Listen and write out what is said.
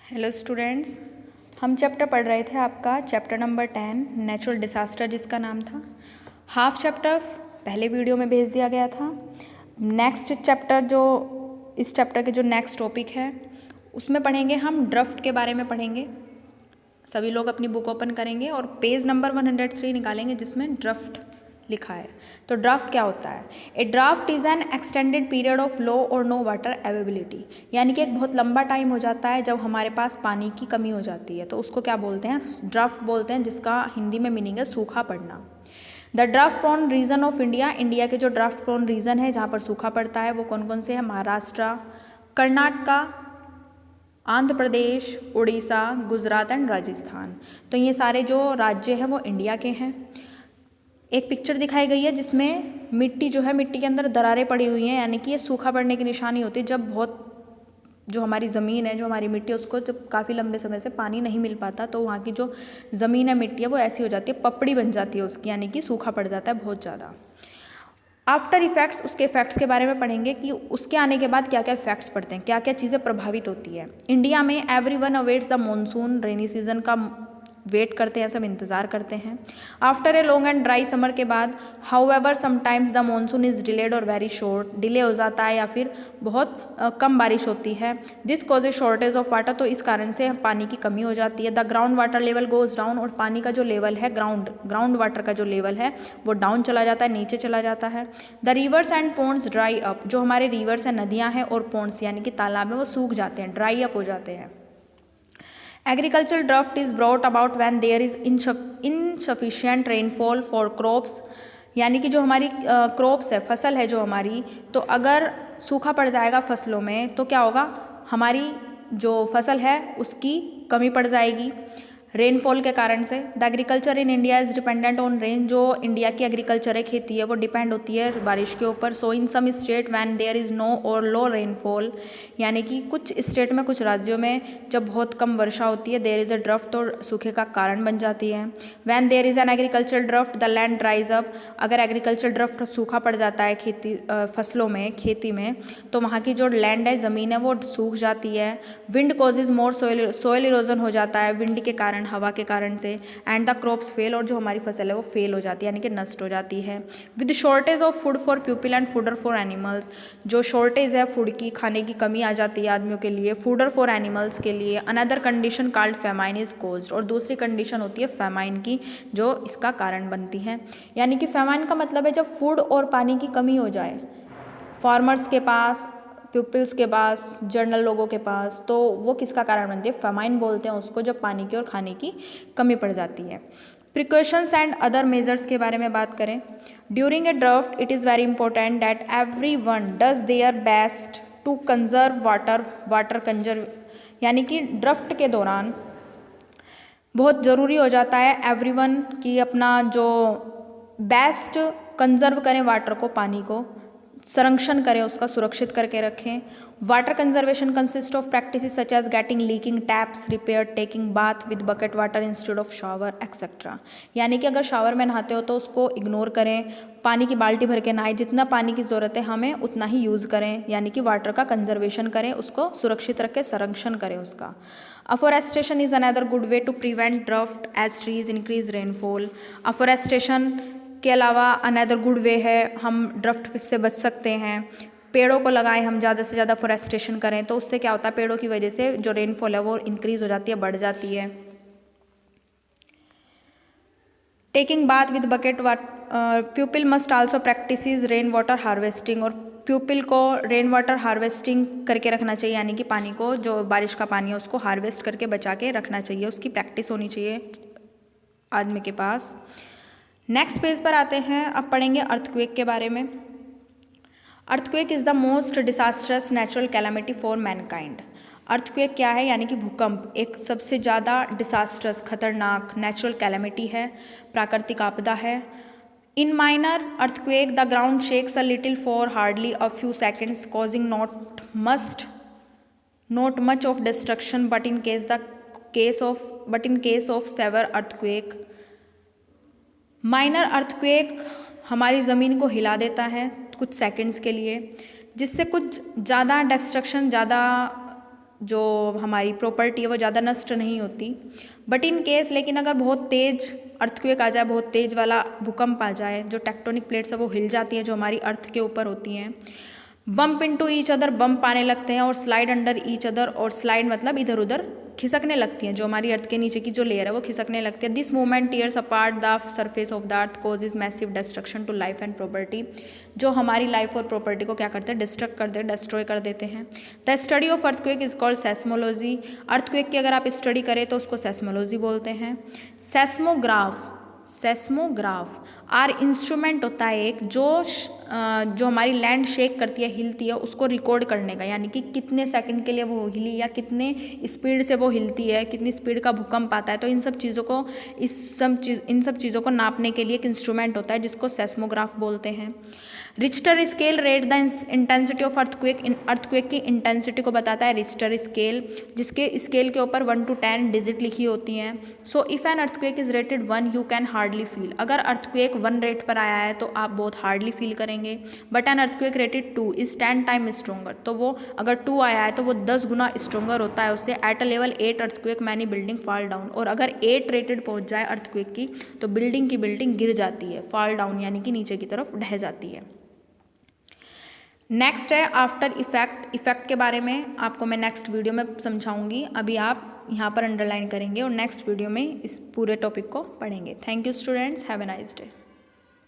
Hello students, हम chapter पढ़ रहे थे आपका चैप्टर नंबर 10 नेचुरल डिसास्टर जिसका नाम था। हाफ चैप्टर पहले वीडियो में भेज दिया गया था। नेक्स्ट चैप्टर जो इस चैप्टर के जो नेक्स्ट टॉपिक है उसमें पढ़ेंगे हम ड्राफ्ट के बारे में पढ़ेंगे। सभी लोग अपनी बुक ओपन करेंगे और पेज नंबर 103 निकालेंगे जिसमें ड्राफ्ट लिखा है। तो ड्राफ्ट क्या होता है? ए draft is an extended period of low और नो वाटर अवेलेबिलिटी, यानी कि एक बहुत लंबा टाइम हो जाता है जब हमारे पास पानी की कमी हो जाती है, तो उसको क्या बोलते हैं? ड्राफ्ट बोलते हैं, जिसका हिंदी में मीनिंग है सूखा पड़ना। The drought prone region of India, India के जो ड्राफ्ट प्रोन रीजन है जहाँ पर सूखा पड़ता है वो कौन कौन से हैं? महाराष्ट्र, कर्नाटका, आंध्र प्रदेश, उड़ीसा, गुजरात एंड राजस्थान। तो ये सारे जो राज्य हैं वो इंडिया के हैं। एक पिक्चर दिखाई गई है जिसमें मिट्टी जो है, मिट्टी के अंदर दरारें पड़ी हुई हैं, यानी कि ये सूखा पड़ने की निशानी होती है जब बहुत जो हमारी ज़मीन है, जो हमारी मिट्टी है, उसको जब काफ़ी लंबे समय से पानी नहीं मिल पाता तो वहाँ की जो ज़मीन है, मिट्टी है, वो ऐसी हो जाती है, पपड़ी बन जाती है उसकी, यानी कि सूखा पड़ जाता है बहुत ज़्यादा। आफ्टर इफेक्ट्स, उसके इफेक्ट्स के बारे में पढ़ेंगे कि उसके आने के बाद क्या क्या इफेक्ट्स पड़ते हैं, क्या क्या चीज़ें प्रभावित होती है। इंडिया में everyone awaits the monsoon, rainy season का वेट करते हैं, सब इंतज़ार करते हैं। After a long and dry summer के बाद however sometimes the monsoon is delayed और वेरी शॉर्ट, डिले हो जाता है या फिर बहुत कम बारिश होती है। This causes shortage of water, तो इस कारण से पानी की कमी हो जाती है। The ground water level goes down, और पानी का जो लेवल है, ग्राउंड वाटर का जो लेवल है वो डाउन चला जाता है, नीचे चला जाता है। The rivers and ponds dry up, जो हमारे रिवर्स हैं, नदियाँ हैं, और पोन्ड्स यानी कि तालाब हैं, वो सूख जाते हैं, ड्राई अप हो जाते हैं। Agricultural drought is brought about when there is insufficient rainfall for crops, यानी कि जो हमारी क्रॉप्स है, फसल है जो हमारी, तो अगर सूखा पड़ जाएगा फसलों में तो क्या होगा? हमारी जो फसल है उसकी कमी पड़ जाएगी रेनफॉल के कारण से। The agriculture in India is dependent on rain, जो इंडिया की एग्रीकल्चर है, खेती है, वो डिपेंड होती है बारिश के ऊपर। So in some state when there is no or low rainfall, यानी कि कुछ स्टेट में, कुछ राज्यों में जब बहुत कम वर्षा होती है, देयर इज़ अ ड्राफ्ट, और सूखे का कारण बन जाती है। When there is an agriculture drought the land dries up, अगर एग्रीकल्चर ड्राफ्ट सूखा पड़ जाता है खेती फसलों में, खेती में, तो वहाँ की जो लैंड है, ज़मीन है, वो सूख जाती है। विंड कॉजेज मोर सोयल इरोजन हो जाता है विंड के कारण, हवा के कारण से। एंड द क्रॉप्स फेल, और जो हमारी फसल है वो फेल हो जाती है, यानी कि नष्ट हो जाती है। With shortage of food for people and fodder for animals, जो शॉर्टेज है फूड की, खाने की कमी आ जाती है आदमियों के लिए, फूडर फॉर एनिमल्स के लिए। Another condition called famine is caused, और दूसरी कंडीशन होती है फेमाइन की, जो इसका कारण बनती है। यानी कि फेमाइन का मतलब है जब फूड और पानी की कमी हो जाए फार्मर्स के पास, पीपल्स के पास, जनरल लोगों के पास, तो वो किसका कारण बनती है? फेमाइन बोलते हैं उसको, जब पानी की और खाने की कमी पड़ जाती है। प्रिकॉशंस एंड अदर मेजर्स के बारे में बात करें। During a drought it is very important that everyone does their best to conserve water conserve, यानी कि ड्राफ्ट के दौरान बहुत ज़रूरी हो जाता है एवरीवन की अपना जो बेस्ट कंजर्व करें वाटर को, पानी को संरक्षण करें, उसका सुरक्षित करके रखें। Water conservation consist of practices such as getting leaking taps repair, taking bath with bucket water instead of shower etcetera, यानी कि अगर शावर में नहाते हो तो उसको इग्नोर करें, पानी की बाल्टी भर के नहाएं, जितना पानी की ज़रूरत है हमें उतना ही यूज़ करें, यानी कि वाटर का कंजर्वेशन करें, उसको सुरक्षित रखें, संरक्षण करें उसका। Afforestation is another good way to prevent drought as trees increase rainfall. Afforestation के अलावा अनदर गुड वे है, हम ड्राफ्ट से बच सकते हैं, पेड़ों को लगाएं, हम ज़्यादा से ज़्यादा फॉरेस्टेशन करें, तो उससे क्या होता है? पेड़ों की वजह से जो रेनफॉल है वो इंक्रीज हो जाती है, बढ़ जाती है। Taking bath with bucket people must also practice rain water harvesting, और पीपल को रेन वाटर हार्वेस्टिंग करके रखना चाहिए, यानी कि पानी को, जो बारिश का पानी है उसको हार्वेस्ट करके बचा के रखना चाहिए, उसकी प्रैक्टिस होनी चाहिए आदमी के पास। नेक्स्ट पेज पर आते हैं, अब पढ़ेंगे अर्थक्वेक के बारे में। Earthquake is the most disastrous natural calamity for mankind. Earthquake क्या है? यानी कि भूकंप एक सबसे ज़्यादा डिसास्ट्रस, खतरनाक नेचुरल कैलामिटी है, प्राकृतिक आपदा है। In minor earthquake the ground shakes a little for hardly a few seconds causing not much of destruction, but in case of severe earthquake, minor earthquake हमारी ज़मीन को हिला देता है कुछ सेकंड्स के लिए, जिससे कुछ ज़्यादा डिस्ट्रक्शन, ज़्यादा जो हमारी प्रॉपर्टी है वो ज़्यादा नष्ट नहीं होती। बट इन केस लेकिन अगर बहुत तेज़ अर्थक्वेक आ जाए, बहुत तेज़ वाला भूकंप आ जाए, जो टेक्टोनिक प्लेट्स है वो हिल जाती हैं, जो हमारी अर्थ के ऊपर होती हैं, bump into each other, bump आने लगते हैं, और स्लाइड अंडर ईच अदर, और स्लाइड मतलब इधर उधर खिसकने लगती हैं, जो हमारी अर्थ के नीचे की जो लेयर है वो खिसकने लगती है। This movement tears apart the surface of the earth causes massive destruction to life and property, जो हमारी लाइफ और प्रॉपर्टी को क्या करते हैं, डिस्ट्रक्ट करते हैं, डिस्ट्रॉय कर देते हैं। The study of earthquake is called seismology. Earthquake की अगर आप स्टडी करें तो उसको सेस्मोलॉजी बोलते हैं। सेस्मोग्राफ, सेस्मोग्राफ आर इंस्ट्रूमेंट होता है एक जो हमारी लैंड शेक करती है, हिलती है, उसको रिकॉर्ड करने का, यानी कि कितने सेकंड के लिए वो हिली या कितने स्पीड से वो हिलती है, कितनी स्पीड का भूकंप आता है, तो इन सब चीज़ों को नापने के लिए एक इंस्ट्रूमेंट होता है जिसको सेस्मोग्राफ बोलते हैं। Richter scale rate the intensity of earthquake, earthquake की इंटेंसिटी को बताता है रिक्टर स्केल, जिसके स्केल के ऊपर 1 to 10 डिजिट लिखी होती हैं। So if an earthquake is rated 1 you can hardly feel, अगर अर्थक्वेक 1 रेट पर आया है तो आप बहुत हार्डली फील करेंगे। But an earthquake rated 2 is 10 time stronger, तो वो अगर 2 आया है तो वो 10 गुना स्ट्रोंगर होता है उससे। At a level 8 earthquake many building fall down, और अगर 8 रेटेड पहुंच जाए अर्थक्वेक की तो बिल्डिंग की बिल्डिंग गिर जाती है, फॉल डाउन यानी कि नीचे की तरफ ढह जाती है। नेक्स्ट है आफ्टर इफेक्ट। इफेक्ट के बारे में आपको मैं नेक्स्ट वीडियो में समझाऊंगी, अभी आप यहाँ पर अंडरलाइन करेंगे और नेक्स्ट वीडियो में इस पूरे टॉपिक को पढ़ेंगे। Thank you students, have a nice day.